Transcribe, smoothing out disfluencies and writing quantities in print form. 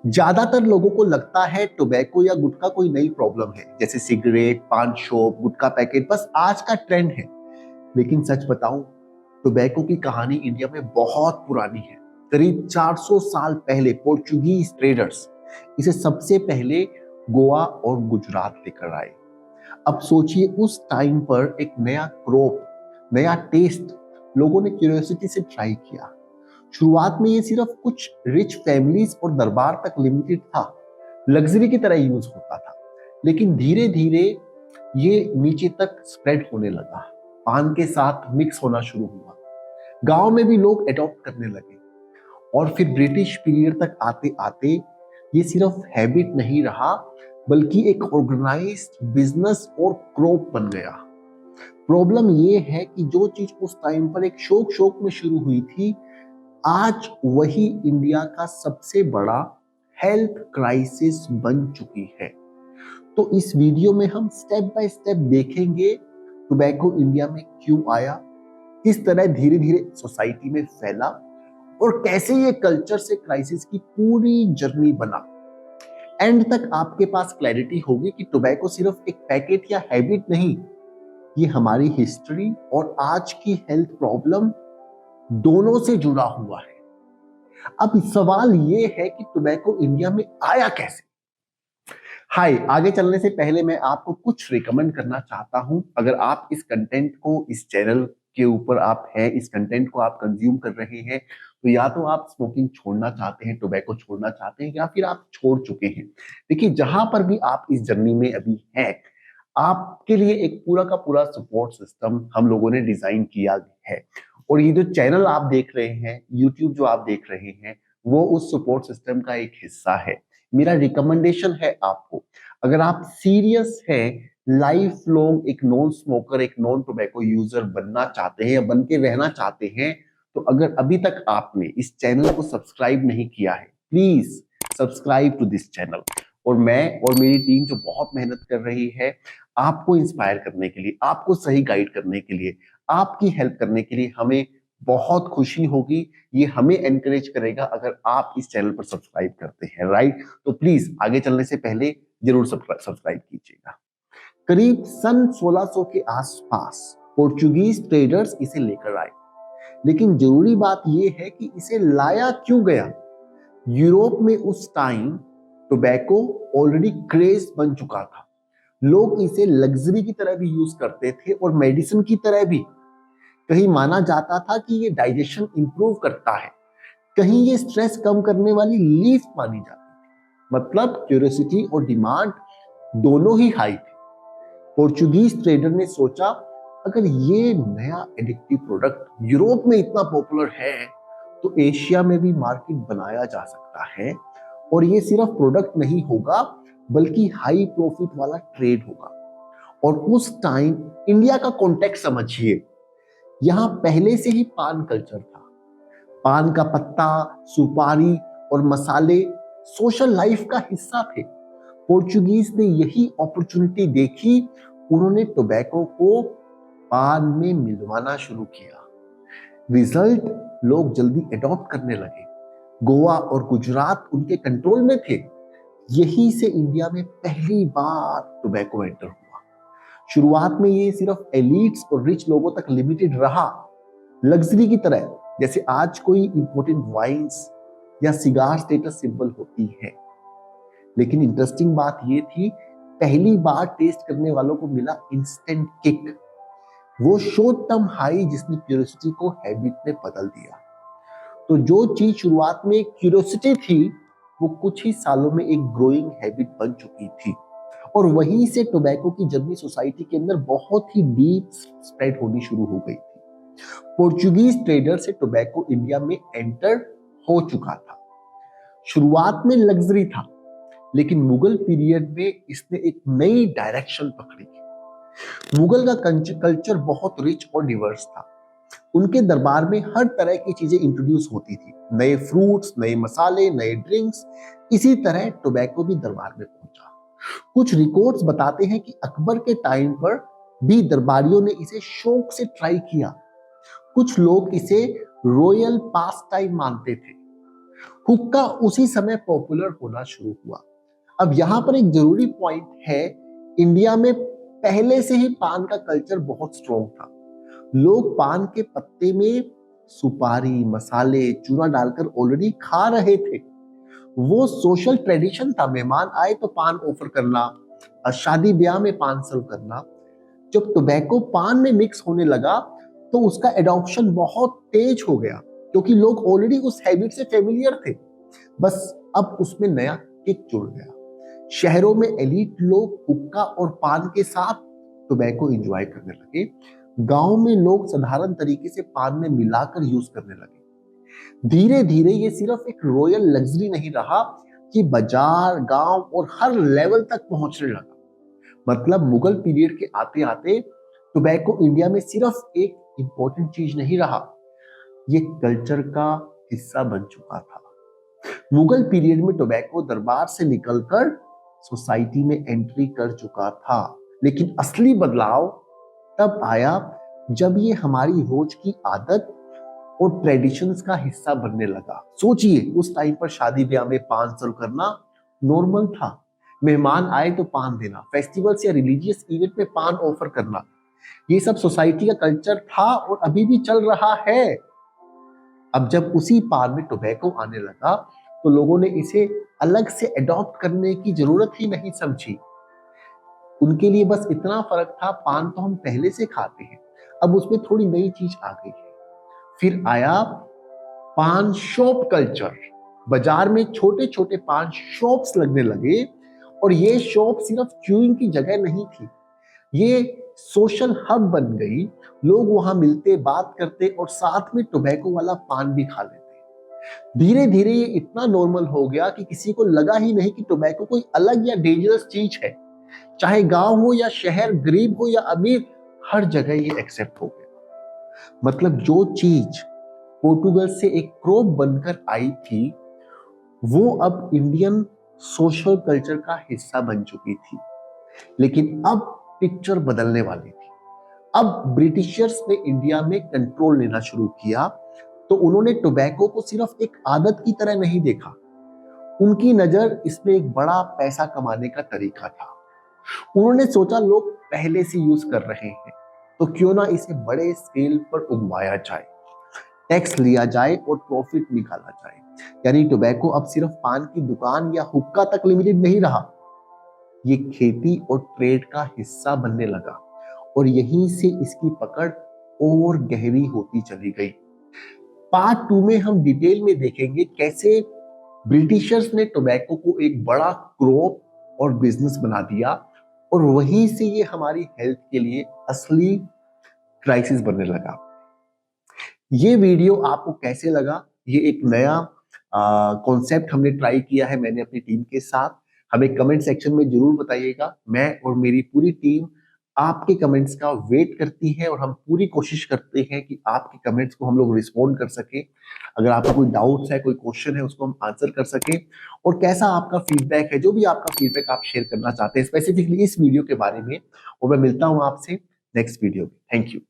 ज्यादातर लोगों को लगता है टोबैको या गुटखा कोई नई प्रॉब्लम है, जैसे सिगरेट, पान शॉप, गुटखा पैकेट बस आज का ट्रेंड है। लेकिन सच बताऊं, टोबैको की कहानी इंडिया में बहुत पुरानी है। करीब 400 साल पहले पोर्चुगीज ट्रेडर्स इसे सबसे पहले गोवा और गुजरात लेकर आए। अब सोचिए, उस टाइम पर एक नया क्रॉप, नया टेस्ट लोगों ने क्यूरियोसिटी से ट्राई किया। शुरुआत में ये सिर्फ कुछ रिच फैमिलीज और दरबार तक लिमिटेड था, लग्जरी की तरह यूज होता था। लेकिन धीरे धीरे ये नीचे तक स्प्रेड होने लगा, पान के साथ मिक्स होना शुरू हुआ, गांव में भी लोग अडॉप्ट करने लगे। और फिर ब्रिटिश पीरियड तक आते आते ये सिर्फ हैबिट नहीं रहा, बल्कि एक ऑर्गेनाइज्ड बिजनेस और क्रॉप बन गया। प्रॉब्लम ये है कि जो चीज उस टाइम पर एक शौक शौक में शुरू हुई थी, आज वही इंडिया का सबसे बड़ा हेल्थ क्राइसिस बन चुकी है। तो इस वीडियो में हम स्टेप बाय स्टेप देखेंगे टोबैको इंडिया में क्यों आया, किस तरह धीरे धीरे सोसाइटी में फैला और कैसे ये कल्चर से क्राइसिस की पूरी जर्नी बना। एंड तक आपके पास क्लैरिटी होगी कि टोबैको सिर्फ एक पैकेट या हैबिट नहीं, ये हमारी हिस्ट्री और आज की हेल्थ प्रॉब्लम दोनों से जुड़ा हुआ है। अब सवाल ये है कि टोबैको इंडिया में आया कैसे। हाय, आगे चलने से पहले मैं आपको कुछ रिकमेंड करना चाहता हूं। अगर आप इस कंटेंट को, इस चैनल के ऊपर आप हैं, इस कंटेंट को आप कंज्यूम कर रहे हैं, तो या तो आप स्मोकिंग छोड़ना चाहते हैं, टोबैको छोड़ना चाहते हैं, या फिर आप छोड़ चुके हैं। देखिए, जहां पर भी आप इस जर्नी में अभी हैं, आपके लिए एक पूरा का पूरा सपोर्ट सिस्टम हम लोगों ने डिजाइन किया है। और ये जो चैनल आप देख रहे हैं, यूट्यूब जो आप देख रहे हैं, वो उस सपोर्ट सिस्टम का एक हिस्सा है। मेरा रिकमेंडेशन है आपको, अगर आप सीरियस हैं, लाइफ लॉन्ग एक नॉन स्मोकर, एक नॉन टोबैको यूजर बनना चाहते हैं या बन के रहना चाहते हैं, तो अगर अभी तक आपने इस चैनल को सब्सक्राइब नहीं किया है, please subscribe to this channel. और मैं और मेरी टीम जो बहुत मेहनत कर रही है आपको इंस्पायर करने के लिए, आपको सही गाइड करने के लिए, आपकी हेल्प करने के लिए, हमें बहुत खुशी होगी। ये हमें एनकरेज करेगा अगर आप इस चैनल पर सब्सक्राइब करते हैं, राइट। तो प्लीज आगे चलने से पहले जरूर सब्सक्राइब कीजिएगा। करीब सन 1600 के आसपास पोर्चुगीज ट्रेडर्स इसे लेकर आए। लेकिन जरूरी बात यह है कि इसे लाया क्यों गया। यूरोप में उस टाइम टोबैको ऑलरेडी क्रेज बन चुका था। लोग इसे लग्जरी की तरह भी यूज करते थे और मेडिसिन की तरह भी। कहीं माना जाता था कि ये डाइजेशन इंप्रूव करता है, कहीं ये स्ट्रेस कम करने वाली लीफ मानी जाती थी। मतलब क्यूरियोसिटी और डिमांड दोनों ही हाई थे। पोर्चुगीज ट्रेडर ने सोचा, अगर ये नया एडिक्टिव प्रोडक्ट यूरोप में इतना पॉपुलर है, तो एशिया में भी मार्केट बनाया जा सकता है। और ये सिर्फ प्रोडक्ट नहीं होगा, बल्कि हाई प्रॉफिट वाला ट्रेड होगा। और उस टाइम इंडिया का कॉन्टेक्स्ट समझिए, यहां पहले से ही पान कल्चर था। पान का पत्ता, सुपारी और मसाले सोशल लाइफ का हिस्सा थे। पोर्चुगीज ने यही अपॉर्चुनिटी देखी, उन्होंने टोबैको को पान में मिलवाना शुरू किया। रिजल्ट, लोग जल्दी अडॉप्ट करने लगे। गोवा और गुजरात उनके कंट्रोल में थे। यही से इंडिया में पहली बार टोबैको एंटर हुआ। शुरुआत में ये सिर्फ एलिट्स और रिच लोगों तक लिमिटेड रहा, लग्जरी की तरह, जैसे आज कोई इंपोर्टेंट वाइन्स या सिगार स्टेटस सिंबल होती है। लेकिन इंटरेस्टिंग बात ये थी, पहली बार टेस्ट करने वालों को मिला इंस्टेंट किक, वो शॉर्ट टर्म हाई जिसने क्यूरियोसिटी को हैबिट में बदल दिया। तो जो चीज शुरुआत में क्यूरियोसिटी थी, वो कुछ ही सालों में एक ग्रोइंग हैबिट बन चुकी थी। और वहीं से टोबैको की जर्नी सोसाइटी के अंदर बहुत ही डीप स्प्रेड होनी शुरू हो गई थी। पोर्चुगीज ट्रेडर से टोबैको इंडिया में एंटर हो चुका था। शुरुआत में लग्जरी था, लेकिन मुगल पीरियड में इसने एक नई डायरेक्शन पकड़ी। मुगल का कल्चर बहुत रिच और डिवर्स था। उनके दरबार में हर तरह की चीजें इंट्रोड्यूस होती थी, नए फ्रूट्स, नए मसाले, नए ड्रिंक्स। इसी तरह टोबैको भी दरबार में पहुंचा। कुछ रिकॉर्ड्स बताते हैं कि अकबर के टाइम पर भी दरबारियों ने इसे शौक से ट्राई किया। कुछ लोग इसे रॉयल पास टाइम मानते थे। हुक्का उसी समय पॉपुलर होना शुरू हुआ। अब यहाँ पर एक जरूरी पॉइंट है, इंडिया में पहले से ही पान का कल्चर बहुत स्ट्रॉन्ग था। लोग पान के पत्ते में सुपारी, मसाले, चूना डालकर ऑलरेडी खा रहे थे। वो सोशल ट्रेडिशन था, मेहमान आए तो पान ऑफर करना, शादी ब्याह में पान सर्व करना। जब टोबैको पान में मिक्स होने लगा तो उसका एडॉप्शन बहुत तेज हो गया, क्योंकि लोग ऑलरेडी उस हैबिट से फेमिलियर थे। बस अब उसमें नया किक जुड़ गया। शहरों में एलीट लोग हुक्का और पान के साथ टोबैको एंजॉय करने लगे। गांव में लोग साधारण तरीके से पान में मिलाकर यूज करने लगे। धीरे धीरे ये सिर्फ एक रॉयल लग्जरी नहीं रहा, कि बाजार, गांव और हर लेवल तक पहुंचने लगा। मतलब मुगल पीरियड के आते आते टोबैको इंडिया में सिर्फ एक इंपॉर्टेंट चीज नहीं रहा, ये कल्चर का हिस्सा बन चुका था। मुगल पीरियड में टोबैको दरबार से निकलकर सोसाइटी में एंट्री कर चुका था। लेकिन असली बदलाव तब आया जब ये हमारी रोज की आदत और ट्रेडिशंस का हिस्सा बनने लगा। सोचिए, उस टाइम पर शादी ब्याह में पान सर्व करना नॉर्मल था। मेहमान आए तो पान देना, फेस्टिवल्स या रिलीजियस इवेंट में पान ऑफर करना, ये सब सोसाइटी का कल्चर था और अभी भी चल रहा है। अब जब उसी पान में टोबैको आने लगा तो लोगों ने इसे अलग से अडॉप्ट करने की जरूरत ही नहीं समझी। उनके लिए बस इतना फर्क था, पान तो हम पहले से खाते हैं, अब उसमें थोड़ी नई चीज आ गई है। फिर आया पान शॉप कल्चर। बाजार में छोटे छोटे पान शॉप्स लगने लगे, और ये शॉप सिर्फ च्यूइंग की जगह नहीं थी, ये सोशल हब बन गई। लोग वहां मिलते, बात करते और साथ में टोबैको वाला पान भी खा लेते। धीरे धीरे ये इतना नॉर्मल हो गया कि किसी को लगा ही नहीं कि टोबैको कोई अलग या डेंजरस चीज है। चाहे गांव हो या शहर, गरीब हो या अमीर, हर जगह ये एक्सेप्ट हो गया। मतलब जो चीज पोर्टुगल से एक क्रॉप बनकर आई थी, वो अब इंडियन सोशल कल्चर का हिस्सा बन चुकी थी। लेकिन अब पिक्चर बदलने वाली थी। अब ब्रिटिशर्स ने इंडिया में कंट्रोल लेना शुरू किया, तो उन्होंने टोबैको को सिर्फ एक आदत की तरह नहीं देखा। उनकी नजर इसमें एक बड़ा पैसा कमाने का तरीका था। उन्होंने सोचा, लोग पहले से यूज कर रहे हैं, तो क्यों ना इसे बड़े स्केल पर उगवाया जाए, टैक्स लिया जाए और प्रॉफिट निकाला जाए। यानी टोबैको अब सिर्फ पान की दुकान या हुक्का तक लिमिटेड नहीं रहा, ये खेती और ट्रेड का हिस्सा बनने लगा। और यहीं से इसकी पकड़ और गहरी होती चली गई। पार्ट 2 में हम डिटेल में देखेंगे कैसे ब्रिटिशर्स ने टोबैको को एक बड़ा क्रॉप और बिजनेस बना दिया, और वहीं से ये हमारी हेल्थ के लिए असली क्राइसिस बनने लगा। ये वीडियो आपको कैसे लगा? ये एक नया कॉन्सेप्ट हमने ट्राई किया है, मैंने अपनी टीम के साथ। हमें कमेंट सेक्शन में जरूर बताइएगा। मैं और मेरी पूरी टीम आपके कमेंट्स का वेट करती है, और हम पूरी कोशिश करते हैं कि आपके कमेंट्स को हम लोग रिस्पॉन्ड कर सके। अगर आपका कोई डाउट्स है, कोई क्वेश्चन है, उसको हम आंसर कर सके। और कैसा आपका फीडबैक है, जो भी आपका फीडबैक आप शेयर करना चाहते हैं स्पेसिफिकली इस वीडियो के बारे में, और मैं मिलता हूं आपसे नेक्स्ट वीडियो में। Thank you.